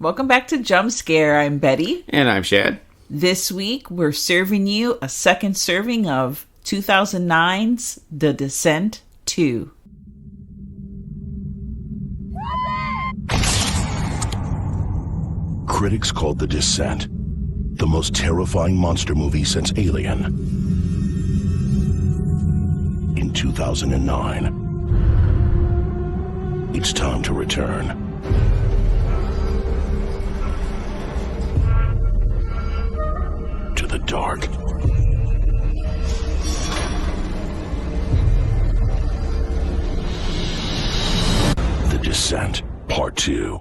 Welcome back to Jump Scare. I'm Betty. And I'm Shad. This week, we're serving you a second serving of 2009's The Descent 2. Critics called The Descent the most terrifying monster movie since Alien. In 2009, it's time to return. To the dark. The Descent, Part 2.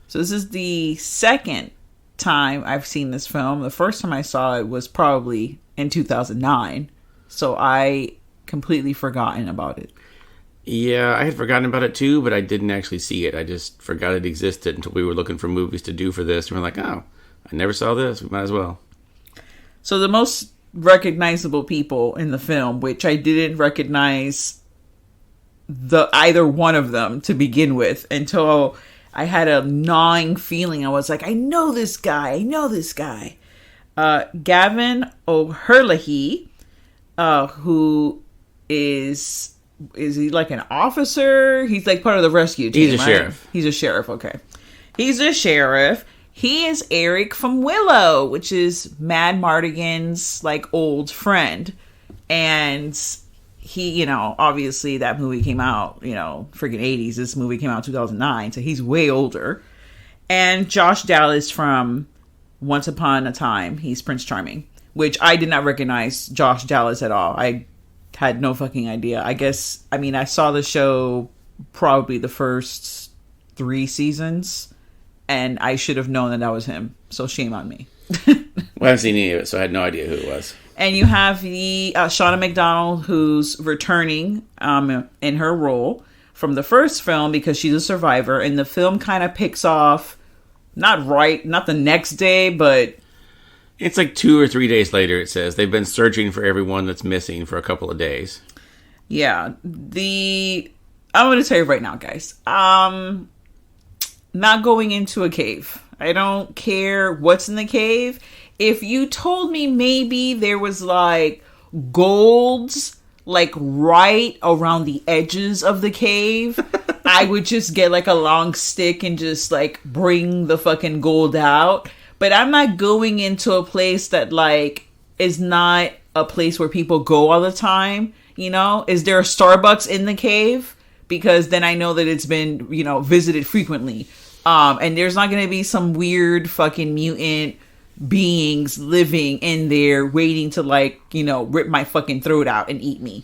So this is the second time I've seen this film. The first time I saw it was probably in 2009. So I completely forgotten about it. Yeah, I had forgotten about it too, but I didn't actually see it. I just forgot it existed until we were looking for movies to do for this. And we're like, oh, I never saw this. We might as well. So the most recognizable people in the film, which I didn't recognize either one of them to begin with until I had a gnawing feeling. I was like, I know this guy. Gavin O'Herlihy, who is he like an officer? He's like part of the rescue team. He's a sheriff. He's a sheriff, okay. He's a sheriff. He is Eric from Willow, which is Mad Mardigan's like old friend. And he, obviously that movie came out, freaking 80s. This movie came out 2009, so he's way older. And Josh Dallas from Once Upon a Time, he's Prince Charming, which I did not recognize Josh Dallas at all. I had no fucking idea. I saw the show probably the first 3 seasons, and I should have known that was him. So shame on me. Well, I haven't seen any of it, so I had no idea who it was. And you have the Shauna McDonald, who's returning in her role from the first film because she's a survivor. And the film kind of picks off, not the next day, but... It's like 2 or 3 days later, it says. They've been searching for everyone that's missing for a couple of days. Yeah. I'm going to tell you right now, guys. Not going into a cave. I don't care what's in the cave. If you told me maybe there was like golds like right around the edges of the cave, I would just get like a long stick and just like bring the fucking gold out. But I'm not going into a place that like is not a place where people go all the time. Is there a Starbucks in the cave? Because then I know that it's been, visited frequently. And there's not going to be some weird fucking mutant beings living in there waiting to rip my fucking throat out and eat me.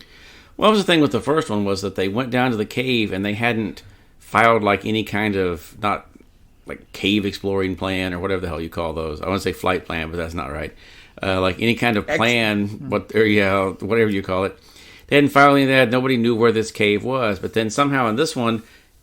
Well, the thing with the first one was that they went down to the cave and they hadn't filed like any kind of, not like cave exploring plan or whatever the hell you call those. I want to say flight plan, but that's not right. Like any kind of plan, whatever you call it. They hadn't filed any of that. Nobody knew where this cave was. But then somehow in this one,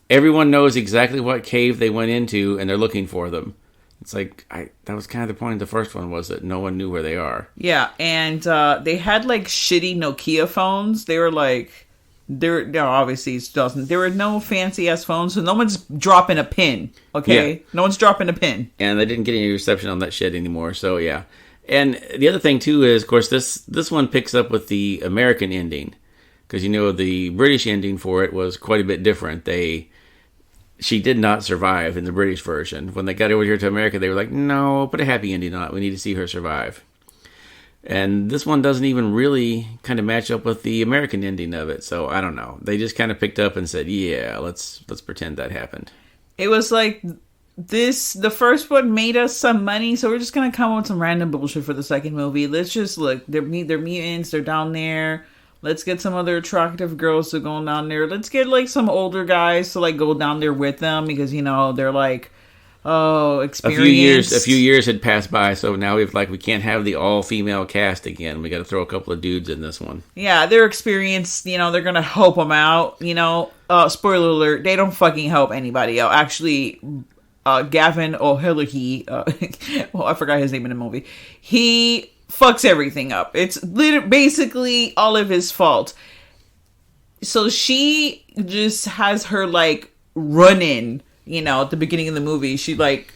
everyone knows exactly what cave they went into, and they're looking for them. It's like, that was kind of the point of the first one, was that no one knew where they are. Yeah, and they had, like, shitty Nokia phones. They were, like, obviously it's 2000. There were no fancy-ass phones, so no one's dropping a pin, okay? Yeah. No one's dropping a pin. And they didn't get any reception on that shit anymore, so yeah. And the other thing, too, is, of course, this one picks up with the American ending. Because, the British ending for it was quite a bit different. She did not survive in the British version. When they got over here to America, they were like, no, put a happy ending on it. We need to see her survive. And this one doesn't even really kind of match up with the American ending of it. So, I don't know. They just kind of picked up and said, yeah, let's pretend that happened. It was like, the first one made us some money, so we're just going to come up with some random bullshit for the second movie. Let's just look. They're mutants. They're down there. Let's get some other attractive girls to go down there. Let's get, like, some older guys to, like, go down there with them. Because, they're, like, experienced. A few years had passed by. So now we can't have the all-female cast again. We got to throw a couple of dudes in this one. Yeah, they're experienced. They're going to help them out. Spoiler alert. They don't fucking help anybody out. Actually, Gavin O'Herlihy, I forgot his name in the movie. He fucks everything up. It's basically all of his fault. So she just has her, like, run-in, at the beginning of the movie. She, like,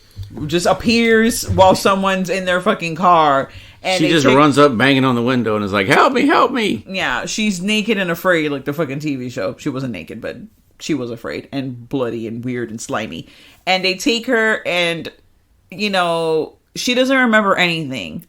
just appears while someone's in their fucking car. And she just runs up banging on the window and is like, help me, help me. Yeah, she's naked and afraid like the fucking TV show. She wasn't naked, but she was afraid and bloody and weird and slimy. And they take her and, you know, she doesn't remember anything.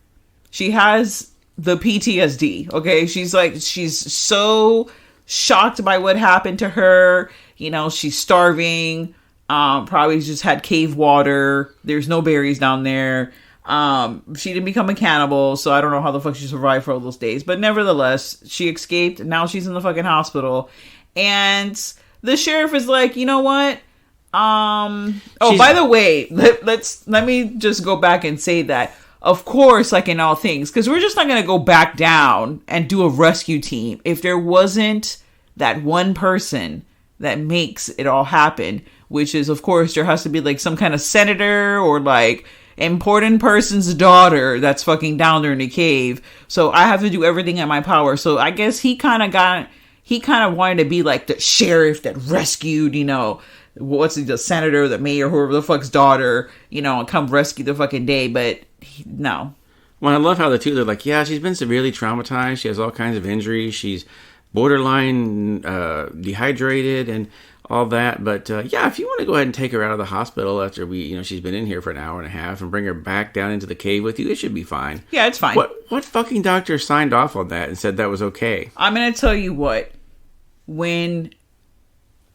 She has the PTSD, okay? She's so shocked by what happened to her. You know, she's starving. Probably just had cave water. There's no berries down there. She didn't become a cannibal, so I don't know how the fuck she survived for all those days. But nevertheless, she escaped. And now she's in the fucking hospital. And the sheriff is like, you know what? By the way, let me just go back and say that, of course, like in all things, because we're just not going to go back down and do a rescue team if there wasn't that one person that makes it all happen, which is, of course, there has to be like some kind of senator or like important person's daughter that's fucking down there in the cave. So I have to do everything in my power. So I guess he kind of wanted to be like the sheriff that rescued, you know, the senator, the mayor, whoever the fuck's daughter, you know, and come rescue the fucking day. But no. Well, I love how they're like, yeah, she's been severely traumatized. She has all kinds of injuries. She's borderline dehydrated and all that. But yeah, if you want to go ahead and take her out of the hospital after she's been in here for an hour and a half and bring her back down into the cave with you, it should be fine. Yeah, it's fine. What fucking doctor signed off on that and said that was okay? I'm gonna tell you what. When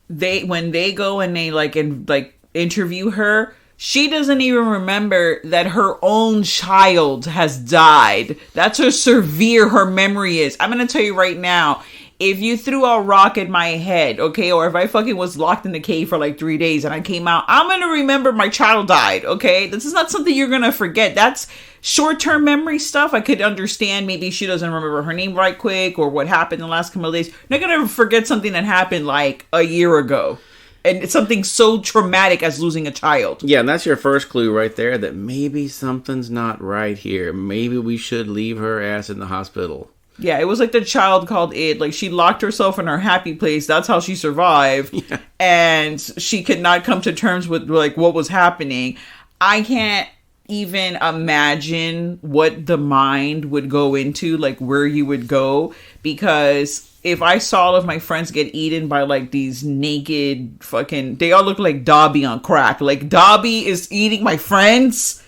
they go and they interview her, she doesn't even remember that her own child has died. That's how severe her memory is. I'm gonna tell you right now, if you threw a rock at my head, okay, or if I fucking was locked in the cave for like 3 days and I came out, I'm gonna remember my child died, okay? This is not something you're gonna forget. That's short-term memory stuff. I could understand maybe she doesn't remember her name right quick or what happened in the last couple of days. You're not gonna forget something that happened like a year ago. And it's something so traumatic as losing a child. Yeah, and that's your first clue right there that maybe something's not right here. Maybe we should leave her ass in the hospital. Yeah, it was like the child called it. Like, she locked herself in her happy place. That's how she survived. Yeah. And she could not come to terms with, like, what was happening. I can't even imagine what the mind would go into, like, where you would go. Because if I saw all of my friends get eaten by, like, these naked fucking... They all look like Dobby on crack. Like, Dobby is eating my friends...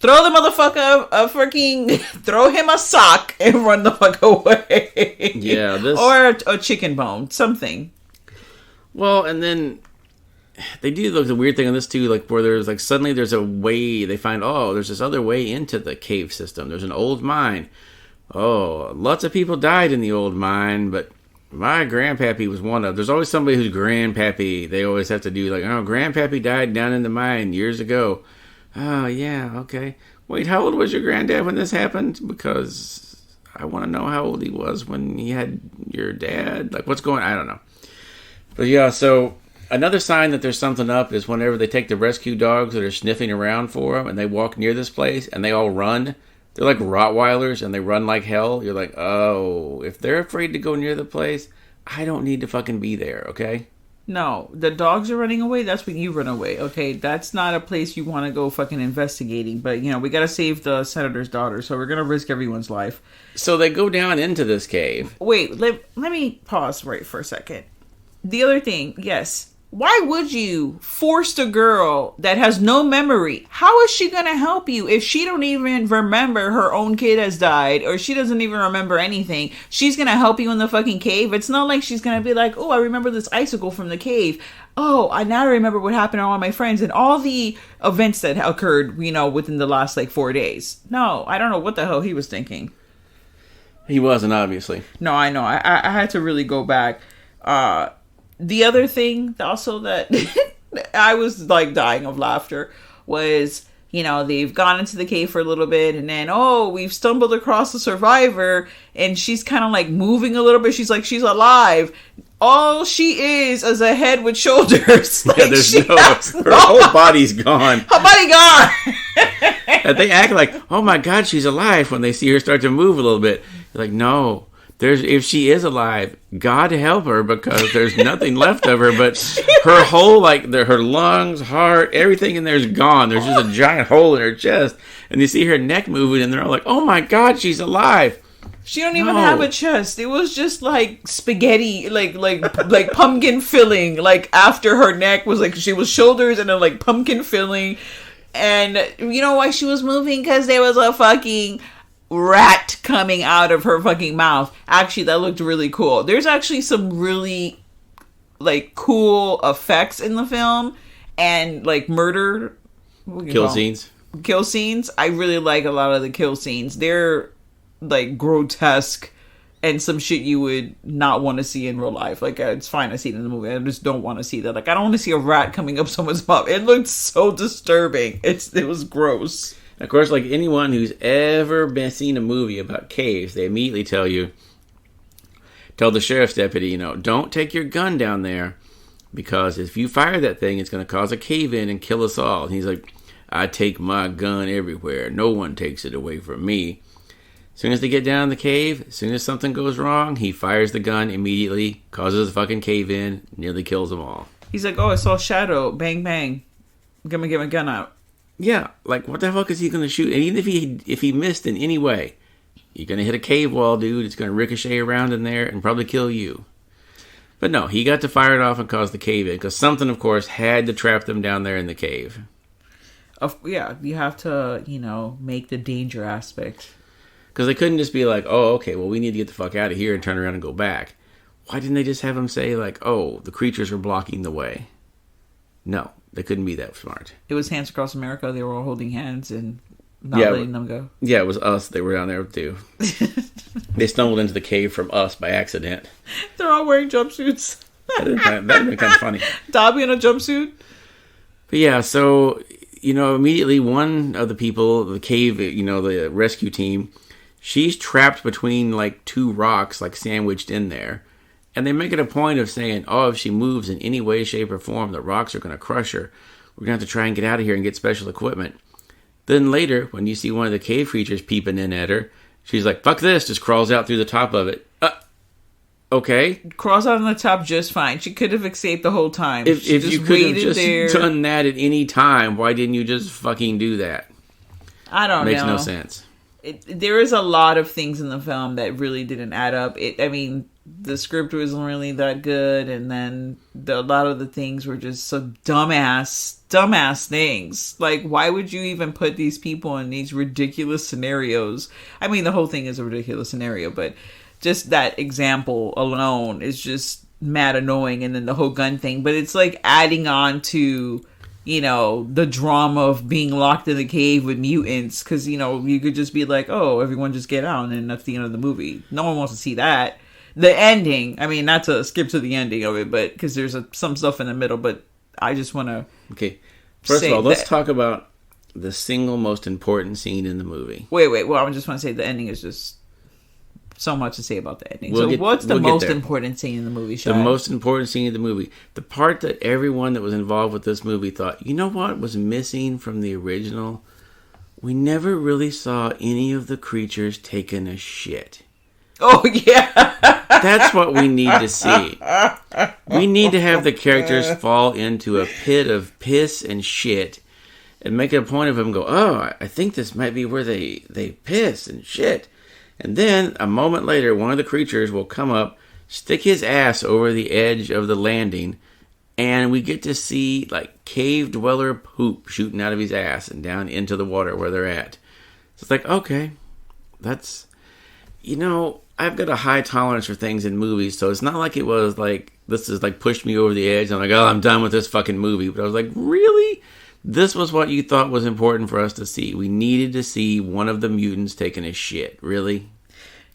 Throw the motherfucker throw him a sock and run the fuck away. Yeah, or a chicken bone, something. Well, and then they do the weird thing on this too, like where there's like suddenly there's a way they find. Oh, there's this other way into the cave system. There's an old mine. Oh, lots of people died in the old mine, but my grandpappy was one of. There's always somebody who's grandpappy. They always have to do like, oh, grandpappy died down in the mine years ago. Oh, yeah, okay. Wait, how old was your granddad when this happened? Because I want to know how old he was when he had your dad. Like, what's going on? I don't know. But yeah, so another sign that there's something up is whenever they take the rescue dogs that are sniffing around for them and they walk near this place and they all run. They're like Rottweilers and they run like hell. You're like, oh, if they're afraid to go near the place, I don't need to fucking be there, okay? No, the dogs are running away. That's when you run away. Okay, that's not a place you want to go fucking investigating. But, we got to save the senator's daughter, so we're going to risk everyone's life. So they go down into this cave. Wait, let me pause right for a second. The other thing, yes. Why would you force the girl that has no memory? How is she going to help you if she don't even remember her own kid has died or she doesn't even remember anything? She's going to help you in the fucking cave. It's not like she's going to be like, oh, I remember this icicle from the cave. Oh, I now remember what happened to all my friends and all the events that occurred, within the last 4 days. No, I don't know what the hell he was thinking. He wasn't, obviously. No, I know. I had to really go back. The other thing also that I was dying of laughter was, they've gone into the cave for a little bit and then, we've stumbled across a survivor and she's kind of moving a little bit. She's she's alive. All she is a head with shoulders. Yeah, there's her whole body's gone. Her body gone. And they act like, oh my God, she's alive when they see her start to move a little bit. They're like, no, if she is alive, God help her, because there's nothing left of her but her whole, like, her lungs, heart, everything in there is gone. There's just a giant hole in her chest, and you see her neck moving, and they're all like, oh my God, she's alive. She don't even have a chest. It was just like spaghetti, like pumpkin filling. Like after her neck was like, she was shoulders and then like pumpkin filling. And you know why she was moving? Because there was a fucking rat coming out of her fucking mouth. Actually, that looked really cool. There's actually some really like cool effects in the film, and like murder kill scenes. Kill scenes. I really like a lot of the kill scenes. They're like grotesque and some shit you would not want to see in real life. Like, it's fine to see it in the movie. I just don't want to see that. Like, I don't want to see a rat coming up someone's mouth. It looked so disturbing. It was gross. Of course, like anyone who's ever seen a movie about caves, they immediately tell the sheriff's deputy, don't take your gun down there, because if you fire that thing, it's going to cause a cave in and kill us all. And he's like, I take my gun everywhere. No one takes it away from me. As soon as they get down in the cave, as soon as something goes wrong, he fires the gun immediately, causes a fucking cave in, nearly kills them all. He's like, oh, I saw a shadow. Bang, bang. I'm going to get my gun out. Yeah, like, what the fuck is he going to shoot? And even if he missed in any way, you're going to hit a cave wall, dude. It's going to ricochet around in there and probably kill you. But no, he got to fire it off and cause the cave in, because something, of course, had to trap them down there in the cave. Yeah, you have to, make the danger aspect. Because they couldn't just be like, oh, okay, well, we need to get the fuck out of here and turn around and go back. Why didn't they just have him say, like, oh, the creatures are blocking the way? No, they couldn't be that smart. It was Hands Across America. They were all holding hands and not letting them go. Yeah, it was Us. They were down there, too. They stumbled into the cave from Us by accident. They're all wearing jumpsuits. That'd been kind of funny. Dobby in a jumpsuit. But yeah, so, immediately one of the people, the cave, the rescue team, she's trapped between, like, two rocks, like, sandwiched in there. And they make it a point of saying, oh, if she moves in any way, shape, or form, the rocks are going to crush her. We're going to have to try and get out of here and get special equipment. Then later, when you see one of the cave creatures peeping in at her, she's like, fuck this, just crawls out through the top of it. Okay. Crawls out on the top just fine. She could have escaped the whole time. If you could have just done that at any time, why didn't you just fucking do that? I don't know. Makes no sense. There is a lot of things in the film that really didn't add up. The script wasn't really that good, and then a lot of the things were just so dumbass things. Like, why would you even put these people in these ridiculous scenarios? I mean, the whole thing is a ridiculous scenario, but just that example alone is just mad annoying. And then the whole gun thing, but it's like adding on to, the drama of being locked in the cave with mutants. Cause, you could just be like, oh, everyone just get out. And then that's the end of the movie. No one wants to see that. The ending, I mean, not to skip to the ending of it, but because there's some stuff in the middle, but I just want to. Okay. First of all, let's talk about the single most important scene in the movie. Wait. Well, I just want to say the ending is just so much to say about the ending. What's the most important scene in the movie, Shai? The most important scene in the movie. The part that everyone that was involved with this movie thought, you know what was missing from the original? We never really saw any of the creatures taking a shit. Oh, yeah. That's what we need to see. We need to have the characters fall into a pit of piss and shit and make a point of them go, oh, I think this might be where they piss and shit. And then, a moment later, one of the creatures will come up, stick his ass over the edge of the landing, and we get to see, like, cave dweller poop shooting out of his ass and down into the water where they're at. So it's like, okay, that's... I've got a high tolerance for things in movies, so it's not like it was like, this is like pushed me over the edge. I'm like, oh, I'm done with this fucking movie. But I was like, really? This was what you thought was important for us to see. We needed to see one of the mutants taking a shit. Really?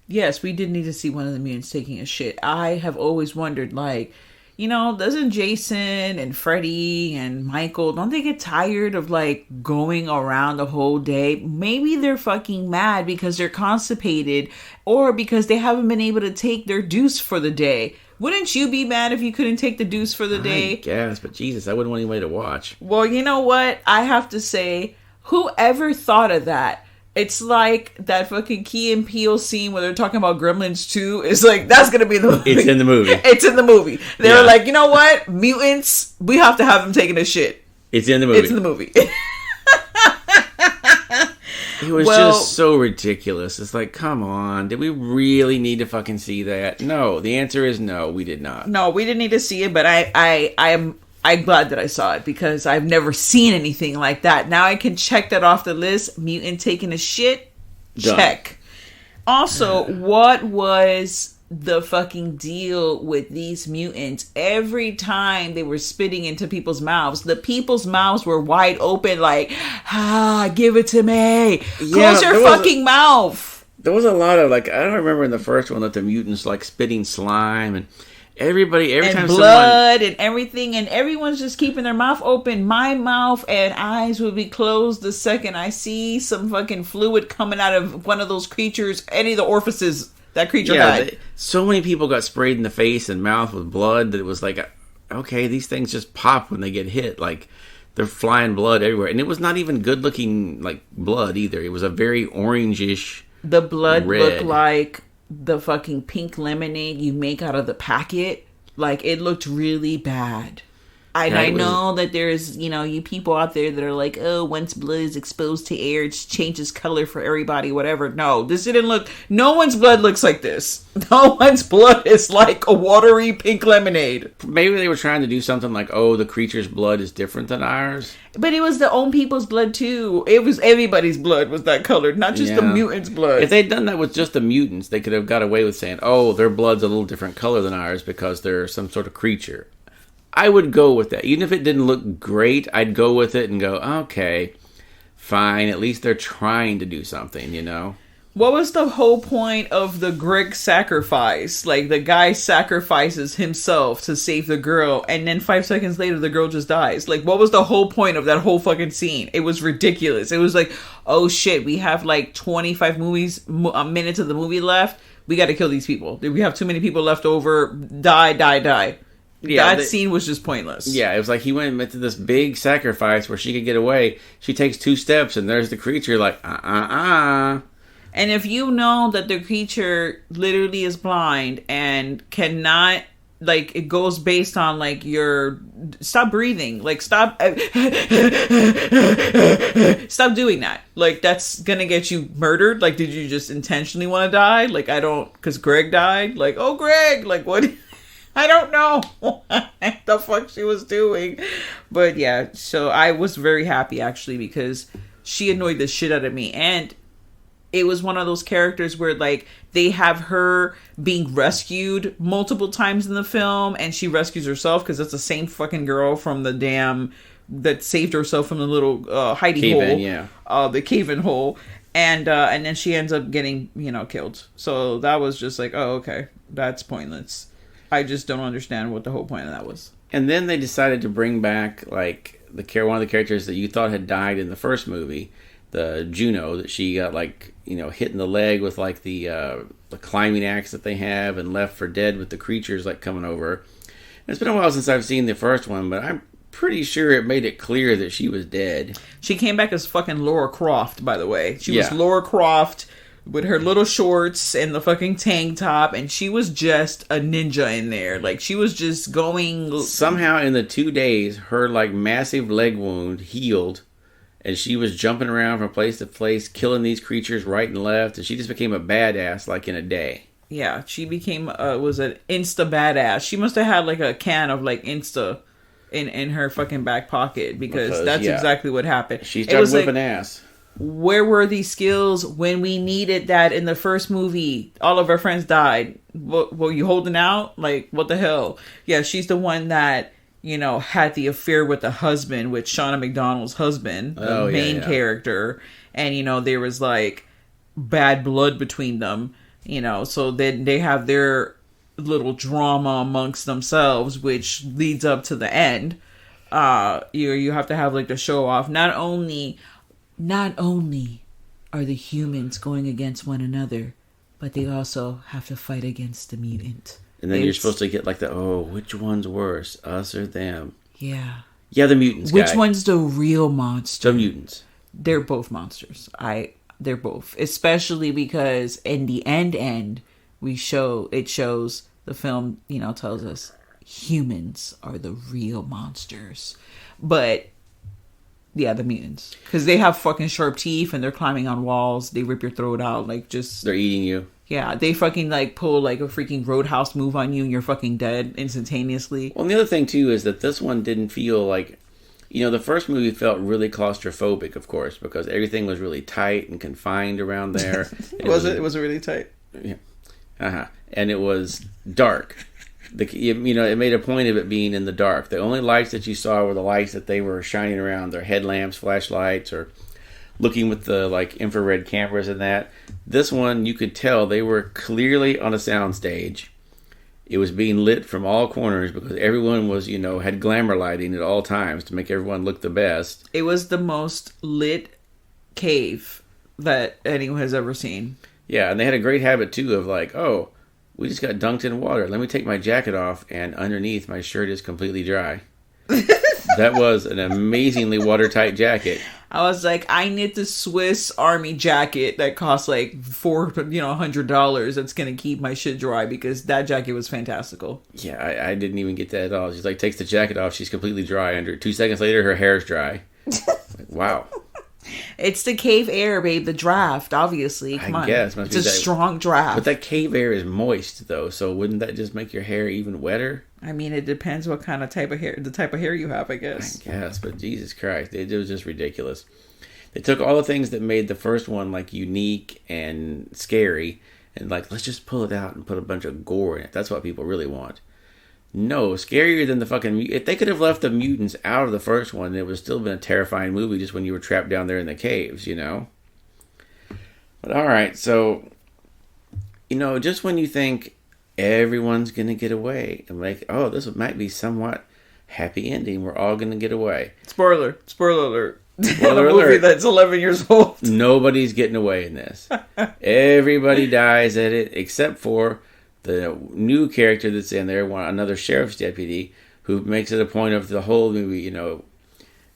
Yes, we did need to see one of the mutants taking a shit. I have always wondered, like, doesn't Jason and Freddy and Michael, don't they get tired of, like, going around the whole day? Maybe they're fucking mad because they're constipated or because they haven't been able to take their deuce for the day. Wouldn't you be mad if you couldn't take the deuce for the day? I guess, but Jesus, I wouldn't want anybody to watch. Well, you know what? I have to say, whoever thought of that? It's like that fucking Key and Peele scene where they're talking about Gremlins 2. It's like, that's going to be the movie. It's in the movie. It's in the movie. They were like, you know what? Mutants, we have to have them taking a shit. It's in the movie. It's in the movie. It was just so ridiculous. It's like, come on. Did we really need to fucking see that? No. The answer is no, we did not. No, we didn't need to see it, but I'm glad that I saw it because I've never seen anything like that. Now I can check that off the list. Mutant taking a shit. Done. Check. Also, what was the fucking deal with these mutants? Every time they were spitting into people's mouths, the people's mouths were wide open like, give it to me. Close your fucking mouth. There was a lot of, like, I don't remember in the first one that the mutants, like, spitting slime and every time blood and everything, and everyone's just keeping their mouth open. My mouth and eyes will be closed the second I see some fucking fluid coming out of one of those creatures, any of the orifices that creature had. So many people got sprayed in the face and mouth with blood that it was like, okay, these things just pop when they get hit. Like, they're flying blood everywhere. And it was not even good looking, like, blood either. It was a very orangish The blood red. Looked like the fucking pink lemonade you make out of the packet. Like, it looked really bad. I know that there's, you people out there that are like, oh, once blood is exposed to air, it changes color for everybody, whatever. No, this didn't look, no one's blood looks like this. No one's blood is like a watery pink lemonade. Maybe they were trying to do something like, oh, the creature's blood is different than ours. But it was the own people's blood too. It was everybody's blood was that colored, not just the mutants' blood. If they'd done that with just the mutants, they could have got away with saying, oh, their blood's a little different color than ours because they're some sort of creature. I would go with that. Even if it didn't look great, I'd go with it and go, okay, fine. At least they're trying to do something, What was the whole point of the Greg sacrifice? Like, the guy sacrifices himself to save the girl, and then 5 seconds later, the girl just dies. Like, what was the whole point of that whole fucking scene? It was ridiculous. It was like, oh shit, we have like 25 minutes of the movie left. We got to kill these people. We have too many people left over. Die. Yeah, that scene was just pointless. Yeah, it was like he went into this big sacrifice where she could get away. She takes 2 steps and there's the creature like, And if you know that the creature literally is blind and cannot, like, it goes based on, like, your... Stop breathing. Like, stop... Stop doing that. Like, that's gonna get you murdered. Like, did you just intentionally want to die? Like, I don't... Because Greg died? Like, oh, Greg! Like, what... I don't know what the fuck she was doing. But yeah, so I was very happy actually because she annoyed the shit out of me. And it was one of those characters where, like, they have her being rescued multiple times in the film and she rescues herself because it's the same fucking girl from the that saved herself from the little hidey hole. The cave-in hole. And then she ends up getting, killed. So that was just like, oh, okay, that's pointless. I just don't understand what the whole point of that was. And then they decided to bring back, like, one of the characters that you thought had died in the first movie, the Juno, that she got, like, hit in the leg with, like, the climbing axe that they have and left for dead with the creatures, like, coming over. And it's been a while since I've seen the first one, but I'm pretty sure it made it clear that she was dead. She came back as fucking Laura Croft, by the way. She was Laura Croft with her little shorts and the fucking tank top, and she was just a ninja in there. Like, she was just going... Somehow in the 2 days, her, like, massive leg wound healed, and she was jumping around from place to place, killing these creatures right and left, and she just became a badass, like, in a day. Yeah, she became, was an Insta badass. She must have had, like, a can of, like, Insta in her fucking back pocket, because that's exactly what happened. She started whipping ass. Where were these skills when we needed that in the first movie? All of our friends died. Were you holding out? Like, what the hell? Yeah, she's the one that, had the affair with the husband, with Shauna McDonald's husband, the main character. And, there was, like, bad blood between them, so then they have their little drama amongst themselves, which leads up to the end. You have to have, like, the show off. Not only are the humans going against one another, but they also have to fight against the mutant. And then you're supposed to get like which one's worse, us or them? Yeah. Yeah, the mutants. Which one's the real monster? The mutants. They're both monsters. they're both, especially because in the end, it shows the film, tells us humans are the real monsters. But yeah, the mutants, because they have fucking sharp teeth and they're climbing on walls. They rip your throat out, they're eating you. Yeah, they fucking pull a freaking Roadhouse move on you and you're fucking dead instantaneously. Well, and the other thing too is that this one didn't feel like, the first movie felt really claustrophobic, of course, because everything was really tight and confined around there. Was it really tight? Yeah. And it was dark. It made a point of it being in the dark. The only lights that you saw were the lights that they were shining around, their headlamps, flashlights, or looking with the infrared cameras and that. This one, you could tell they were clearly on a soundstage. It was being lit from all corners because everyone was, had glamour lighting at all times to make everyone look the best. It was the most lit cave that anyone has ever seen. Yeah, and they had a great habit too of we just got dunked in water. Let me take my jacket off, and underneath my shirt is completely dry. That was an amazingly watertight jacket. I was like, I need the Swiss Army jacket that costs $100. That's gonna keep my shit dry, because that jacket was fantastical. Yeah, I didn't even get that at all. She's takes the jacket off, she's completely dry under. 2 seconds later, her hair's dry. Wow. It's the cave air, babe. The draft, obviously. Come on. Guess it's a strong draft. But that cave air is moist, though. So wouldn't that just make your hair even wetter? I mean, it depends what kind of type of hair you have, I guess. I guess, but Jesus Christ, it was just ridiculous. They took all the things that made the first one unique and scary, and let's just pull it out and put a bunch of gore in it. That's what people really want. No, scarier than the fucking... If they could have left the mutants out of the first one, it would have still been a terrifying movie just when you were trapped down there in the caves, But alright, so... just when you think everyone's going to get away, and this might be somewhat happy ending, we're all going to get away. Spoiler alert. Spoiler a movie alert. That's 11 years old. Nobody's getting away in this. Everybody dies at it, except for... the new character that's in there, another sheriff's deputy, who makes it a point of the whole movie,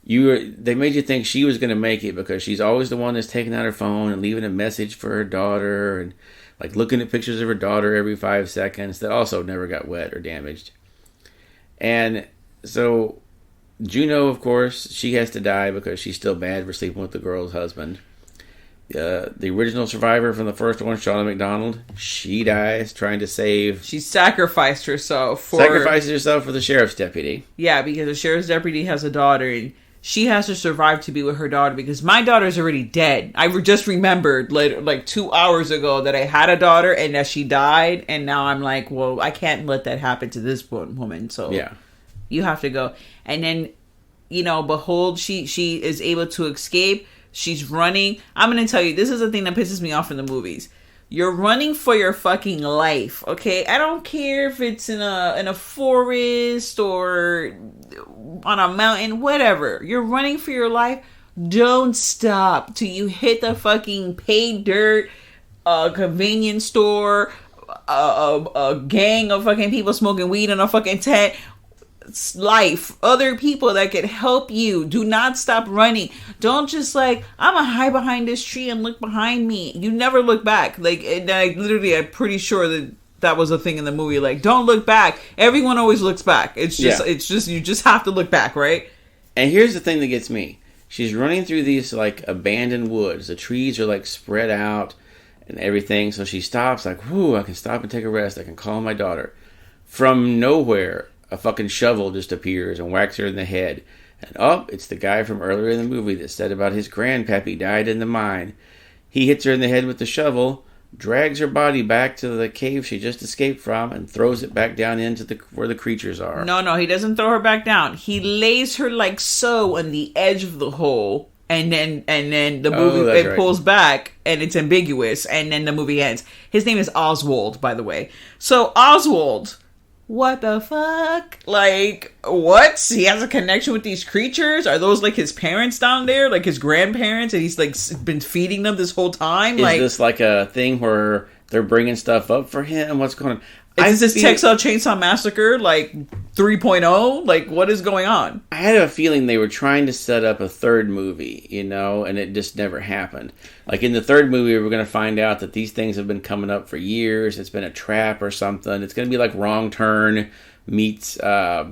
they made you think she was going to make it because she's always the one that's taking out her phone and leaving a message for her daughter and looking at pictures of her daughter every 5 seconds that also never got wet or damaged. And so Juno, of course, she has to die because she's still bad for sleeping with the girl's husband. The original survivor from the first one, Shauna McDonald, she dies trying to save... She sacrifices herself for the sheriff's deputy. Yeah, because the sheriff's deputy has a daughter, and she has to survive to be with her daughter, because my daughter's already dead. I just remembered, 2 hours ago, that I had a daughter, and that she died, and now I'm well, I can't let that happen to this woman, so... Yeah. You have to go. And then, behold, she is able to escape. She's running. I'm going to tell you, this is the thing that pisses me off in the movies. You're running for your fucking life, okay? I don't care if it's in a forest or on a mountain, whatever. You're running for your life. Don't stop till you hit the fucking pay dirt, convenience store, a gang of fucking people smoking weed in a fucking tent. Life, other people that could help you. Do not stop running. Don't just I'm gonna hide behind this tree and look behind me. You never look back. I'm pretty sure that was a thing in the movie. Don't look back. Everyone always looks back. It's just you just have to look back, right? And here's the thing that gets me. She's running through these abandoned woods. The trees are spread out and everything. So she stops whoo, I can stop and take a rest. I can call my daughter. From nowhere, a fucking shovel just appears and whacks her in the head. And it's the guy from earlier in the movie that said about his grandpappy died in the mine. He hits her in the head with the shovel, drags her body back to the cave she just escaped from, and throws it back down into where the creatures are. No, he doesn't throw her back down. He lays her so on the edge of the hole, and then the movie pulls back, and it's ambiguous, and then the movie ends. His name is Oswald, by the way. So Oswald... What the fuck? What? He has a connection with these creatures? Are those his parents down there? His grandparents? And he's been feeding them this whole time? Is this a thing where they're bringing stuff up for him? What's going on? Is this Texas Chainsaw Massacre like 3.0? Like, what is going on? I had a feeling they were trying to set up a third movie, and it just never happened. Like in the third movie, we're going to find out that these things have been coming up for years. It's been a trap or something. It's going to be like Wrong Turn meets, like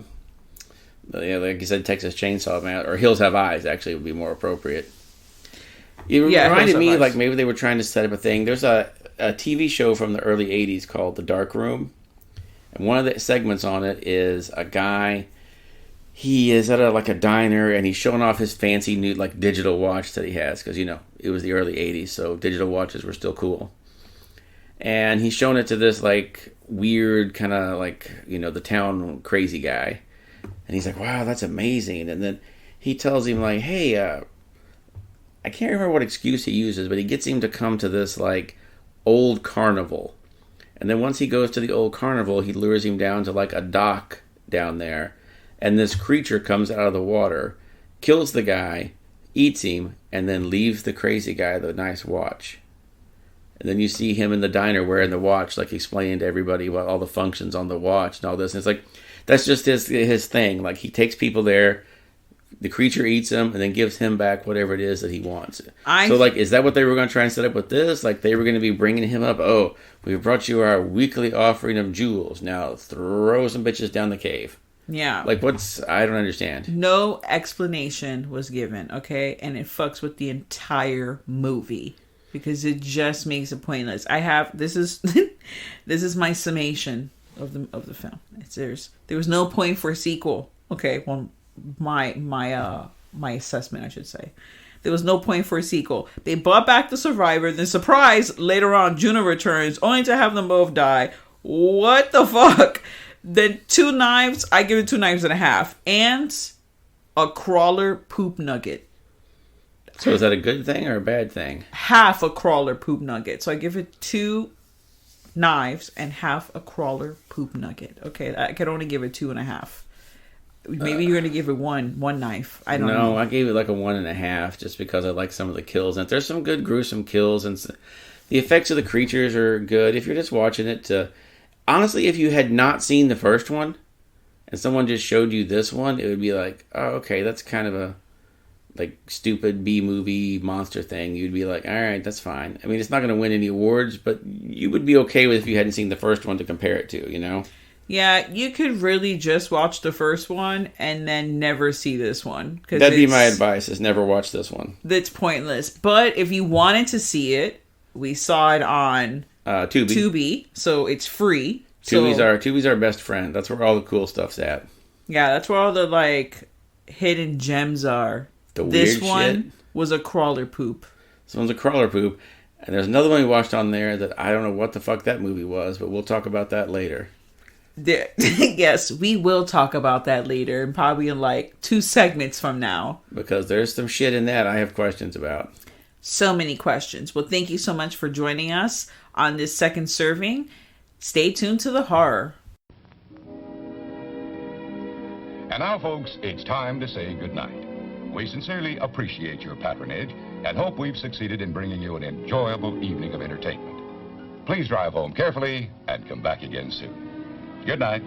you said, Texas Chainsaw Man, or Hills Have Eyes. Actually, would be more appropriate. It reminded me like maybe they were trying to set up a thing. There's a TV show from the early 80s called The Dark Room. And one of the segments on it is a guy, he is at a diner, and he's showing off his fancy new digital watch that he has, because it was the early 80s, so digital watches were still cool. And he's showing it to this weird kind of the town crazy guy. And he's like, wow, that's amazing. And then he tells him hey, I can't remember what excuse he uses, but he gets him to come to this old carnival. And then once he goes to the old carnival, he lures him down to a dock down there. And this creature comes out of the water, kills the guy, eats him, and then leaves the crazy guy the nice watch. And then you see him in the diner wearing the watch, explaining to everybody what all the functions on the watch and all this. And it's that's just his thing. He takes people there, the creature eats him, and then gives him back whatever it is that he wants. Is that what they were going to try and set up with this? They were going to be bringing him up, oh, we brought you our weekly offering of jewels. Now throw some bitches down the cave. Yeah. I don't understand. No explanation was given, okay? And it fucks with the entire movie, because it just makes it pointless. This is this is my summation of the film. There was no point for a sequel. Okay, well, my assessment, I should say. There was no point for a sequel. They brought back the survivor. Then, surprise, later on, Juno returns, only to have them both die. What the fuck? Then 2 knives. I give it 2.5 knives. And a crawler poop nugget. So is that a good thing or a bad thing? Half a crawler poop nugget. So I give it 2 knives and half a crawler poop nugget. Okay, I could only give it 2.5. Maybe you're going to give it one knife. I don't know. No, I gave it a 1.5 just because I like some of the kills. And there's some good gruesome kills, and the effects of the creatures are good. If you're just watching it honestly, if you had not seen the first one and someone just showed you this one, it would be oh, okay, that's kind of a stupid B-movie monster thing. You'd be like, all right, that's fine. I mean, it's not going to win any awards, but you would be okay with if you hadn't seen the first one to compare it to, Yeah, you could really just watch the first one and then never see this one. That'd be my advice, is never watch this one. That's pointless. But if you wanted to see it, we saw it on Tubi, so it's free. Tubi's our best friend. That's where all the cool stuff's at. Yeah, that's where all the hidden gems are. This one was a crawler poop. This one's a crawler poop. And there's another one we watched on there that I don't know what the fuck that movie was, but we'll talk about that later. Yes, we will talk about that later, and probably in 2 segments from now. Because there's some shit in that I have questions about. So many questions. Well, thank you so much for joining us on this second serving. Stay tuned to the horror. And now, folks, it's time to say goodnight. We sincerely appreciate your patronage and hope we've succeeded in bringing you an enjoyable evening of entertainment. Please drive home carefully and come back again soon. Good night.